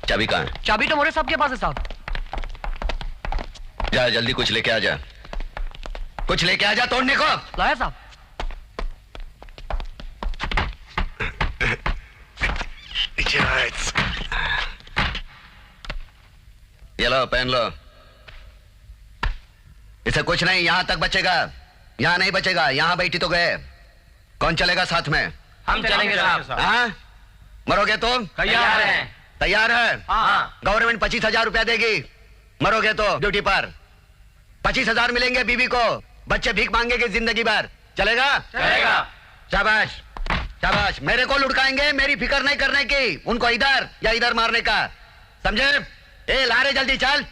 चाबी कहाँ है? चाबी तो मोरे साहब के पास है साहब। जा जल्दी कुछ लेके आ जा, कुछ लेके आ जा तोड़ने को। लाया साहब। ये लो पहन लो। इसे कुछ नहीं, यहां तक बचेगा, यहां नहीं बचेगा। यहां बैठी तो गए। कौन चलेगा साथ में? हम चलेंगे साहब। हाँ? मरोगे तुम? तैयार हैं। तैयार है? हाँ। गवर्नमेंट 25,000 रुपया देगी, मरोगे तो ड्यूटी पर। 25,000 मिलेंगे बीवी को, बच्चे भीख मांगेंगे जिंदगी भर। चलेगा? चलेगा। शाबाश शाबाश। मेरे को लुढ़काएंगे, मेरी फिक्र नहीं करने की, उनको इधर या इधर मारने का, समझे? ए ला रे जल्दी चल।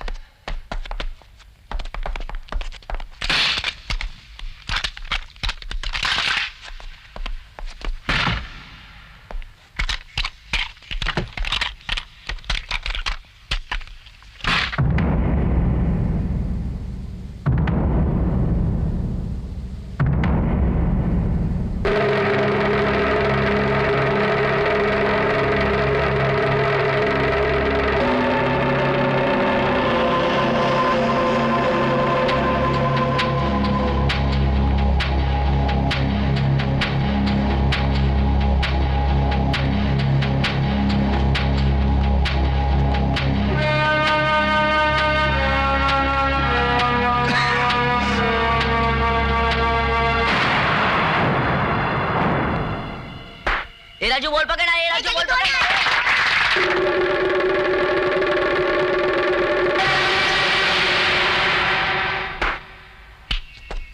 राजू बॉल पकड़ा है, राजू बॉल पकड़ा।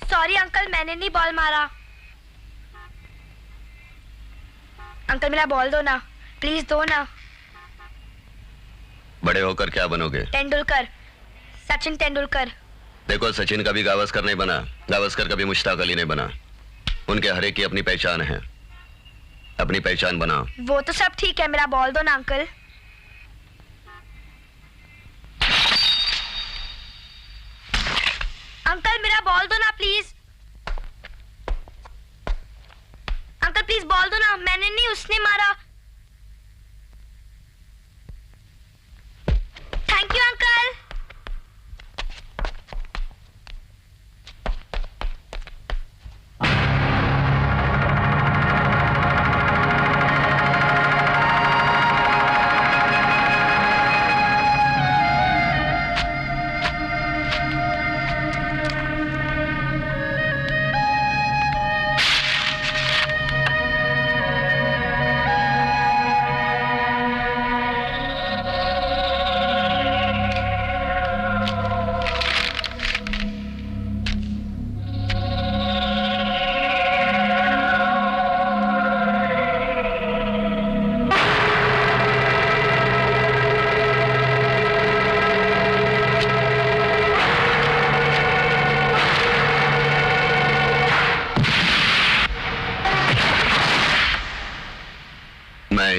सॉरी अंकल, मैंने नहीं बॉल मारा। अंकल मेरा बॉल दो ना, प्लीज दो ना। बड़े होकर क्या बनोगे? तेंदुलकर, सचिन तेंदुलकर। देखो सचिन कभी गावस्कर नहीं बना, गावस्कर कभी मुश्ताक अली नहीं बना। उनके हर एक की अपनी पहचान है, अपनी पहचान बनाओ। वो तो सब ठीक है, मेरा बॉल दो ना अंकल। अंकल मेरा बॉल दो ना प्लीज। अंकल प्लीज बॉल दो ना, मैंने नहीं, उसने मारा। Thank you uncle.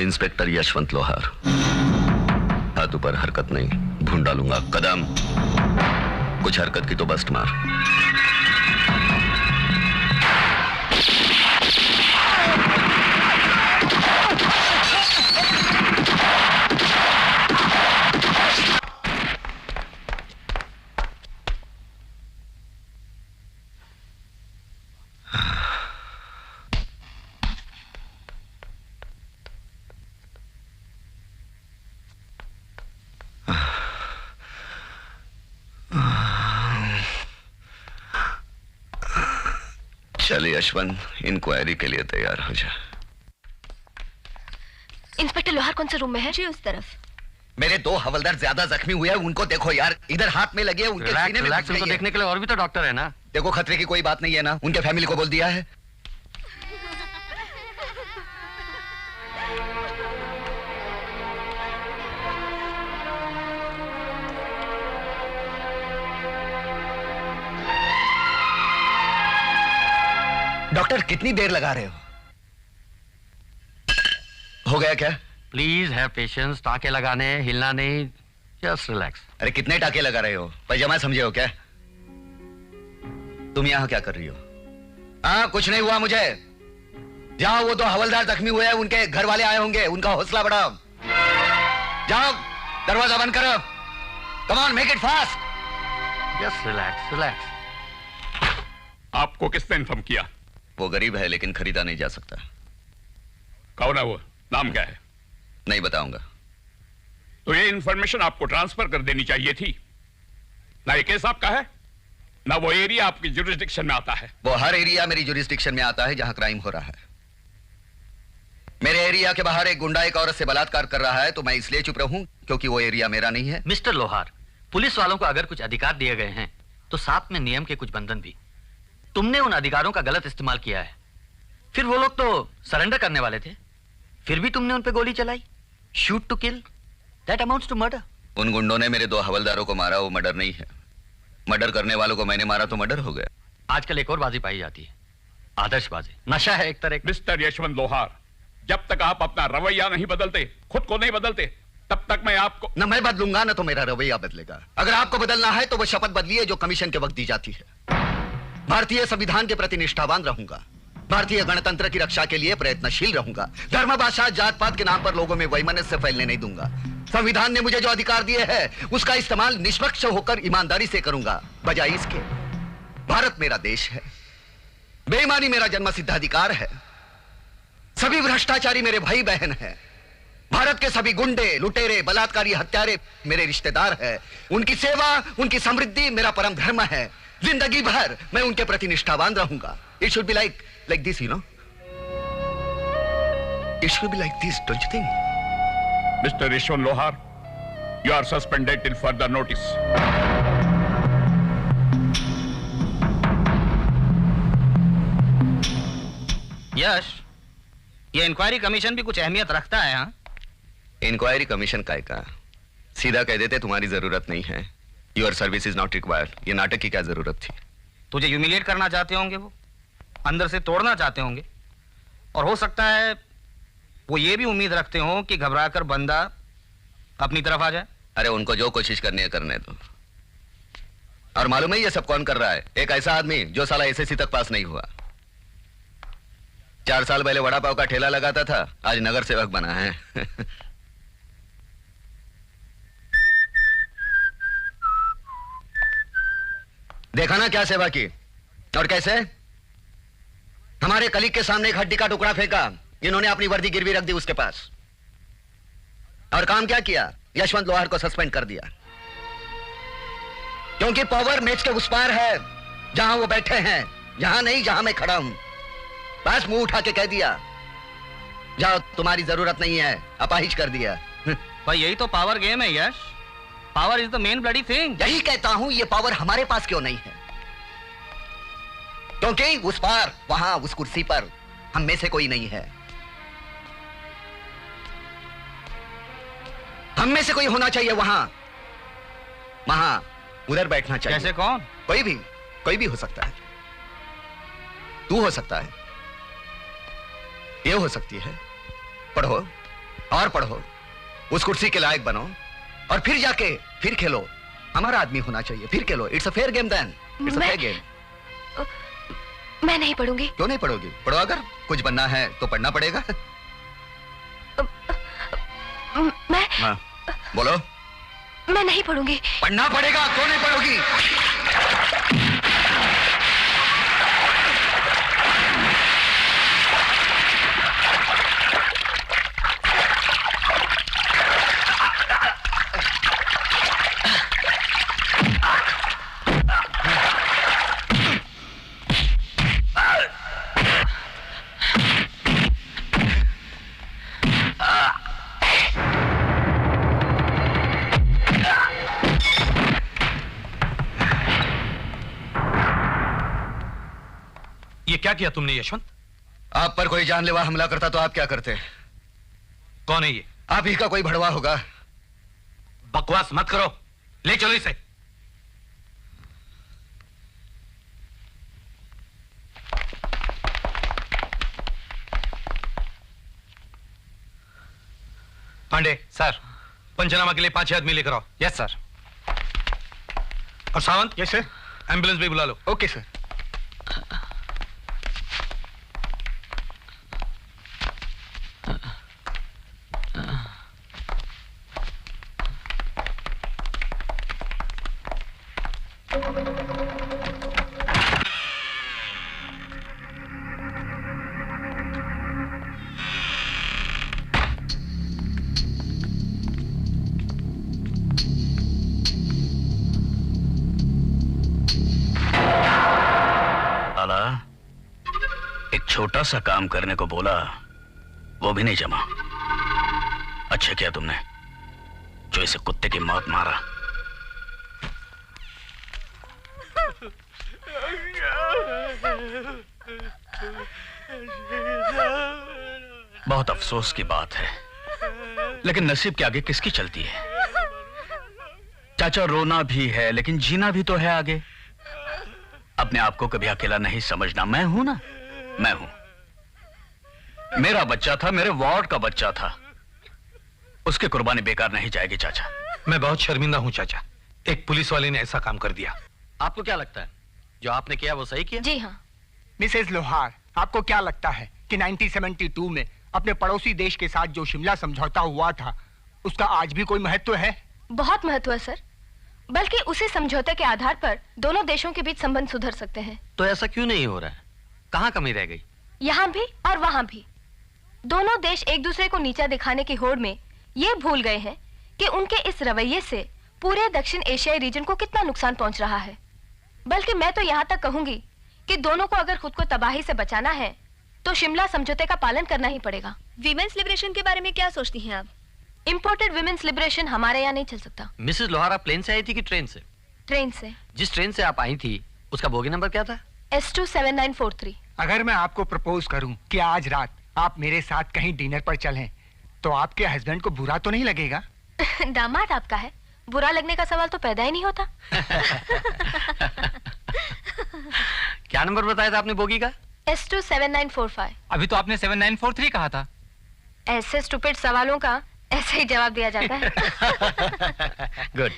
Inspector Yashwant लोहार। हाथ ऊपर, हरकत नहीं, भून डालूंगा। कदम, कुछ हरकत की तो बस्ट मार। चलिए यशवंत, इंक्वायरी के लिए तैयार हो जा। इंस्पेक्टर लोहार कौन से रूम में है? जी उस तरफ। मेरे 2 हवलदार ज्यादा जख्मी हुए हैं, उनको देखो यार, इधर हाथ में लगे हैं, उनके सीने में उनको देखने के लिए और भी तो डॉक्टर है ना। देखो खतरे की कोई बात नहीं है ना, उनके फैमिली को बोल दिया है। डॉक्टर कितनी देर लगा रहे हो? हो गया क्या? Please have patience. टाके लगाने, हिलना नहीं, जस्ट रिलैक्स। अरे कितने टाके लगा रहे हो? पैजामा समझे हो क्या? तुम यहां क्या कर रही हो? हाँ, कुछ नहीं हुआ मुझे। जाओ, वो 2 हवलदार जख्मी हुए हैं, उनके घर वाले आए होंगे, उनका हौसला बढ़ाओ। जाओ। दरवाजा बंद करो। Come on, make it fast. Just relax relax. आपको किसने इन्फॉर्म किया? वो गरीब है लेकिन खरीदा नहीं जा सकता। कौन है वो? नाम क्या है? नहीं बताऊंगा। तो ये इन्फॉर्मेशन आपको ट्रांसफर कर देनी चाहिए थी ना। ये केस आपका है ना, वो एरिया आपकी जुरिस्डिक्शन में आता है। वो हर एरिया मेरी जुरिस्डिक्शन में आता है जहां क्राइम हो रहा है। मेरे एरिया के बाहर एक गुंडा एक औरत से बलात्कार कर रहा है तो मैं इसलिए चुप रहूं क्योंकि वो एरिया मेरा नहीं है। मिस्टर लोहार, पुलिस वालों को अगर कुछ अधिकार दिए गए हैं तो साथ में नियम के कुछ बंधन भी। तुमने उन अधिकारों का गलत इस्तेमाल किया है। फिर वो लोग तो सरेंडर करने वाले थे, फिर भी तुमने उन पे गोली चलाई। Shoot to kill, that amounts to murder. उन गुंडों ने मेरे 2 हवलदारों को मारा, वो मर्डर नहीं है। मर्डर करने वालों को मैंने मारा तो मर्डर हो गया। आजकल एक और बाजी पाई जाती है, आदर्शबाजी। नशा है एक तरह का। मिस्टर यशवंत लोहार, जब तक आप अपना रवैया नहीं बदलते, खुद को नहीं बदलते, तब तक मैं आपको न मैं बदलूंगा न तो मेरा रवैया बदलेगा। अगर आपको बदलना है तो वो शपथ बदलिए जो कमीशन के वक्त दी जाती है। भारतीय संविधान के प्रति निष्ठावान रहूंगा, भारतीय गणतंत्र की रक्षा के लिए प्रयत्नशील रहूंगा, धर्म भाषा जात पात के नाम पर लोगों में वैमनस्य फैलने नहीं दूंगा। संविधान ने मुझे जो अधिकार दिए हैं उसका इस्तेमाल निष्पक्ष होकर ईमानदारी से करूंगा, बजाय इसके। भारत मेरा देश है, बेईमानी मेरा जन्मसिद्ध अधिकार है, सभी भ्रष्टाचारी मेरे भाई बहन हैं, भारत के सभी गुंडे लुटेरे बलात्कारी हत्यारे मेरे रिश्तेदार हैं। उनकी सेवा उनकी समृद्धि मेरा परम धर्म है। जिंदगी भर मैं उनके प्रति निष्ठावान रहूंगा। It should be like this, you know, it should be like this, don't you think? Mister Yashwant Lohar, you are suspended till further notice. Yash, ये इंक्वायरी कमीशन भी कुछ अहमियत रखता है? हाँ, इंक्वायरी कमीशन काय का? सीधा कह देते तुम्हारी जरूरत नहीं है, your service is not required. ये नाटक की क्या जरूरत थी? तुझे ह्यूमिलेट करना चाहते होंगे, वो अंदर से तोड़ना चाहते होंगे, और हो सकता है वो ये भी उम्मीद रखते हो कि घबराकर बंदा अपनी तरफ आ जाए। अरे उनको जो कोशिश करनी है करने दो। और मालूम है ये सब कौन कर रहा है? एक ऐसा आदमी जो साला एसएससी तक पास नहीं हुआ। 4 साल पहले वड़ा पाव का ठेला लगाता था, आज नगर सेवक बना है। देखा ना क्या सेवा की, और कैसे हमारे कलीग के सामने एक हड्डी का टुकड़ा फेंका, इन्होंने अपनी वर्दी गिरवी रख दी उसके पास। और काम क्या किया? यशवंत लोहार को सस्पेंड कर दिया, क्योंकि पावर मैच के उस पार है जहां वो बैठे हैं, यहां नहीं जहां मैं खड़ा हूं। बस मुंह उठा के कह दिया, जाओ तुम्हारी जरूरत नहीं है, अपाहिज कर दिया। भाई यही तो पावर गेम है Yash. Power is the main bloody thing. यही कहता हूं, ये पावर हमारे पास क्यों नहीं है? क्योंकि उस पार वहां उस कुर्सी पर हम में से कोई नहीं है। हम में से कोई होना चाहिए वहां उधर बैठना चाहिए। कैसे? कौन? कोई भी हो सकता है। तू हो सकता है, ये हो सकती है। पढ़ो और पढ़ो, उस कुर्सी के लायक बनो, और फिर जाके फिर खेलो। हमारा आदमी होना चाहिए, फिर खेलो। It's a fair game then, it's a fair game. मैं नहीं पढ़ूंगी। क्यों नहीं पढ़ोगी? पढ़ो, अगर कुछ बनना है तो पढ़ना पड़ेगा। मैं हाँ, बोलो। मैं नहीं पढ़ूंगी। पढ़ना पड़ेगा, क्यों नहीं पढ़ोगी? ये क्या किया तुमने यशवंत? आप पर कोई जानलेवा हमला करता तो आप क्या करते? कौन है ये? आप ही का कोई भड़वा होगा। बकवास मत करो, ले चलो इसे। पांडे सर। पंचनामा के लिए 5-6 आदमी लेकर आओ। Yes sir. और सावंत, यस सर। एम्बुलेंस भी बुला लो। Okay sir. छोटा सा काम करने को बोला, वो भी नहीं जमा। अच्छा किया तुमने जो इसे कुत्ते की मौत मारा। बहुत अफसोस की बात है, लेकिन नसीब के आगे किसकी चलती है। चाचा, रोना भी है लेकिन जीना भी तो है आगे। अपने आप को कभी अकेला नहीं समझना। मैं हूं ना, मैं हूं। मेरा बच्चा था, मेरे वार्ड का बच्चा था, उसकी कुर्बानी बेकार नहीं जाएगी चाचा। मैं बहुत शर्मिंदा हूं चाचा, एक पुलिस वाले ने ऐसा काम कर दिया। आपको क्या लगता है जो आपने किया वो सही किया? जी हाँ। मिसेस लोहार, आपको क्या लगता है कि 1972 में अपने पड़ोसी देश के साथ जो शिमला समझौता हुआ था उसका आज भी कोई महत्व है? बहुत महत्व है सर, बल्कि उसी समझौते के आधार पर दोनों देशों के बीच संबंध सुधर सकते हैं। तो ऐसा क्यों नहीं हो रहा है? कहाँ कमी रह गई? यहाँ भी और वहाँ भी। दोनों देश एक दूसरे को नीचा दिखाने की होड़ में ये भूल गए हैं कि उनके इस रवैये से पूरे दक्षिण एशियाई रीजन को कितना नुकसान पहुंच रहा है। बल्कि मैं तो यहाँ तक कहूंगी कि दोनों को अगर खुद को तबाही से बचाना है तो शिमला समझौते का पालन करना ही पड़ेगा। विमेन्स लिबरेशन के बारे में क्या सोचती हैं आप? इम्पोर्टेड विमेन्स लिबरेशन हमारे यहाँ नहीं चल सकता। मिसेस लोहारा प्लेन से आई थी कि ट्रेन से? ट्रेन से। जिस ट्रेन से आप आई थी उसका बोगी नंबर क्या था? S27943। अगर मैं आपको प्रपोज करूं कि आज रात आप मेरे साथ कहीं डिनर पर चलें, तो आपके हस्बैंड को बुरा तो नहीं लगेगा? दामाद आपका है, बुरा लगने का सवाल तो पैदा ही नहीं होता। क्या नंबर बताया था आपने बोगी का? S27945। अभी तो आपने 7943 कहा था। ऐसे स्टूपिड सवालों का ऐसे ही जवाब दिया जाता है। गुड।